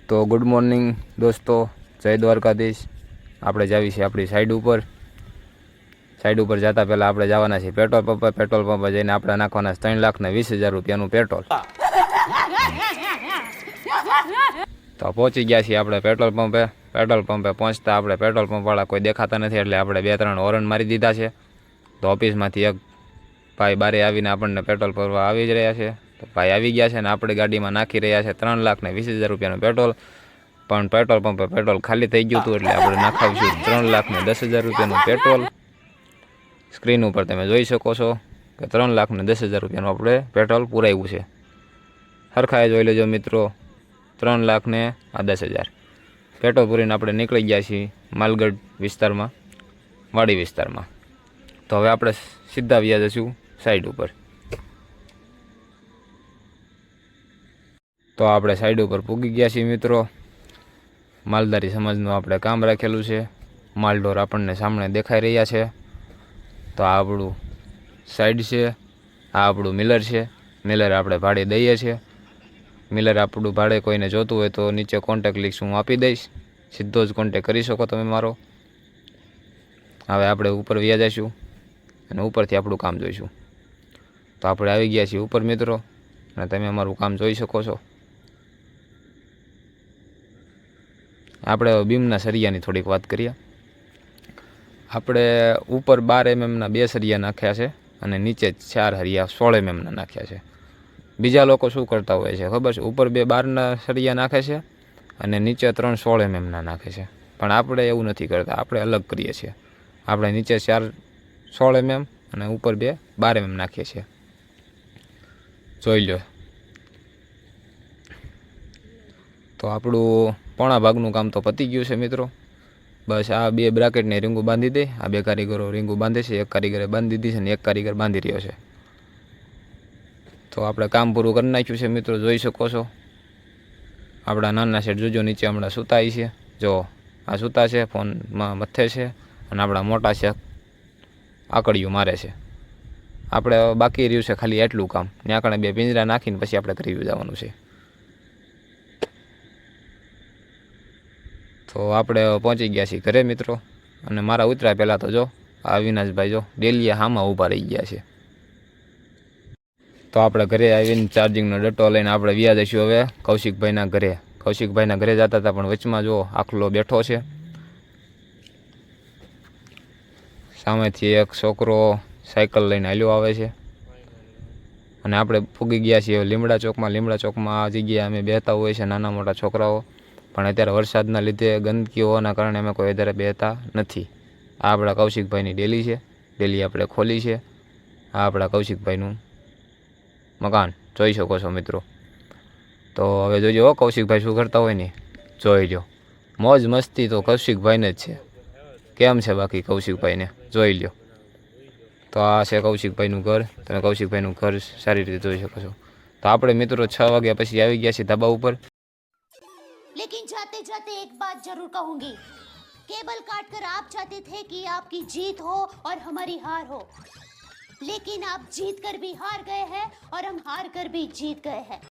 તો good morning દોસ્તો, જય દ્વારકાધીશ। આપણે જાવી છીએ આપણી સાઈડ ઉપર જતા પહેલાં આપણે જવાના છીએ પેટ્રોલ પંપે જઈને આપણે નાખવાના 3,20,000 રૂપિયાનું પેટ્રોલ। તો પહોંચી ગયા છીએ આપણે પેટ્રોલ પંપે પહોંચતા આપણે પેટ્રોલ પંપવાળા કોઈ દેખાતા નથી, એટલે આપણે 2-3 હોર્ન મારી દીધા છે। તો ઓફિસમાંથી એક ભાઈ બારે આવીને આપણને પેટ્રોલ ભરવા આવી જ રહ્યા છે। તો ભાઈ આવી ગયા છે ને આપણી ગાડીમાં નાખી રહ્યા છે 3,20,000 રૂપિયાનું પેટ્રોલ। પણ પેટ્રોલ પંપે પેટ્રોલ ખાલી થઈ ગયું હતું, એટલે આપણે નાખાવીશું 3,10,000 રૂપિયાનું પેટ્રોલ। સ્ક્રીન ઉપર તમે જોઈ શકો છો કે 3,10,000 રૂપિયાનું આપણે પેટ્રોલ પૂરાવ્યું છે। સરખાએ જોઈ લેજો મિત્રો, 3,10,000 પેટ્રોલ પૂરીને આપણે નીકળી ગયા છીએ માલગઢ વિસ્તારમાં, વાડી વિસ્તારમાં। તો હવે આપણે સીધા વ્યા જઈશું સાઈડ ઉપર। તો આપણે સાઈડ ઉપર પૂગી ગયા છીએ મિત્રો। માલધારી સમાજનું આપણે કામ રાખેલું છે। માલઢોર આપણને સામે દેખાઈ રહ્યા છે। તો આ આપણું સાઈડ છે, આ આપણું મિલર છે। મિલર આપણે ભાડે દઈએ છીએ। મિલર આપણું ભાડે કોઈને જોતું હોય તો નીચે કોન્ટેક્ટ લિંક હું આપી દઈશ, સીધો જ કોન્ટેક્ટ કરી શકો તમે મારો। હવે આપણે ઉપર વ્યા જઈશું અને ઉપરથી આપણું કામ જોઈશું। તો આપણે આવી ગયા છીએ ઉપર મિત્રો, અને તમે અમારું કામ જોઈ શકો છો। આપણે બીમના સરિયાની થોડીક વાત કરીએ। આપણે ઉપર 12 mm 2 સરિયા નાખ્યા છે અને નીચે 4 હરિયા 16 mm નાખ્યા છે। બીજા લોકો શું કરતા હોય છે ખબર છે, ઉપર 2 12 સરિયા નાખે છે અને નીચે 3 16 mm નાખે છે। પણ આપણે એવું નથી કરતા, આપણે અલગ કરીએ છીએ। આપણે નીચે 4 16 mm અને ઉપર 2 12 mm નાખીએ છીએ। જોઈ લો। તો આપણું પોણા ભાગનું કામ તો પતી ગયું છે મિત્રો। બસ આ 2 બ્રાકેટને રીંગું બાંધી દે, આ 2 કારીગરો રીંગું બાંધે છે। એક કારીગરે બાંધી દીધી છે અને એક કારીગર બાંધી રહ્યો છે। તો આપણે કામ પૂરું કરી નાખ્યું છે મિત્રો, જોઈ શકો છો। આપણા નાના શેઠ જોજો નીચે હમણાં સૂતા છે, જો આ સૂતા છે, ફોનમાં મથે છે, અને આપણા મોટા શેઠ આકડીયું મારે છે। આપણે બાકી રહ્યું છે ખાલી એટલું કામ, ત્યાં કણે 2 પિંજરા નાખીને પછી આપણે કરી જવાનું છે। તો આપણે પહોંચી ગયા છીએ ઘરે મિત્રો, અને મારા ઉતર્યા પહેલાં તો જો આ અવિનાશભાઈ જો ડેલીએ હામાં ઊભા રહી ગયા છે। તો આપણે ઘરે આવીને ચાર્જિંગનો ડટ્ટો લઈને આપણે વ્યા જઈશું હવે કૌશિકભાઈના ઘરે। કૌશિકભાઈના ઘરે જતા હતા, પણ વચમાં જો આખલો બેઠો છે। સામેથી એક છોકરો સાયકલ લઈને હાલ્યો આવે છે, અને આપણે પૂગી ગયા છીએ લીમડા ચોકમાં। લીમડા ચોકમાં આ જગ્યાએ અમે બેહતા હોય છે નાના મોટા છોકરાઓ, પણ અત્યારે વરસાદના લીધે ગંદકી હોવાના કારણે અમે કોઈ વધારે બેહતા નથી। આ આપણા કૌશિકભાઈની ડેલી છે, ડેલી આપણે ખોલી છે। આ આપણા કૌશિકભાઈનું મકાન જોઈ શકો છો મિત્રો। તો હવે જોજો કૌશિકભાઈ શું કરતા હોય ને, જોઈ લો। મોજ મસ્તી તો કૌશિકભાઈને જ છે, કેમ છે બાકી કૌશિકભાઈને જોઈ લો। તો આ છે કૌશિકભાઈનું ઘર, તમે કૌશિકભાઈનું ઘર સારી રીતે જોઈ શકો છો। તો આપણે મિત્રો 6 વાગ્યા પછી આવી ગયા છીએ ધાબા ઉપર। लेकिन जाते जाते एक बात जरूर कहूंगी, केबल काटकर आप चाहते थे कि आपकी जीत हो और हमारी हार हो, लेकिन आप जीत कर भी हार गए हैं और हम हार कर भी जीत गए हैं।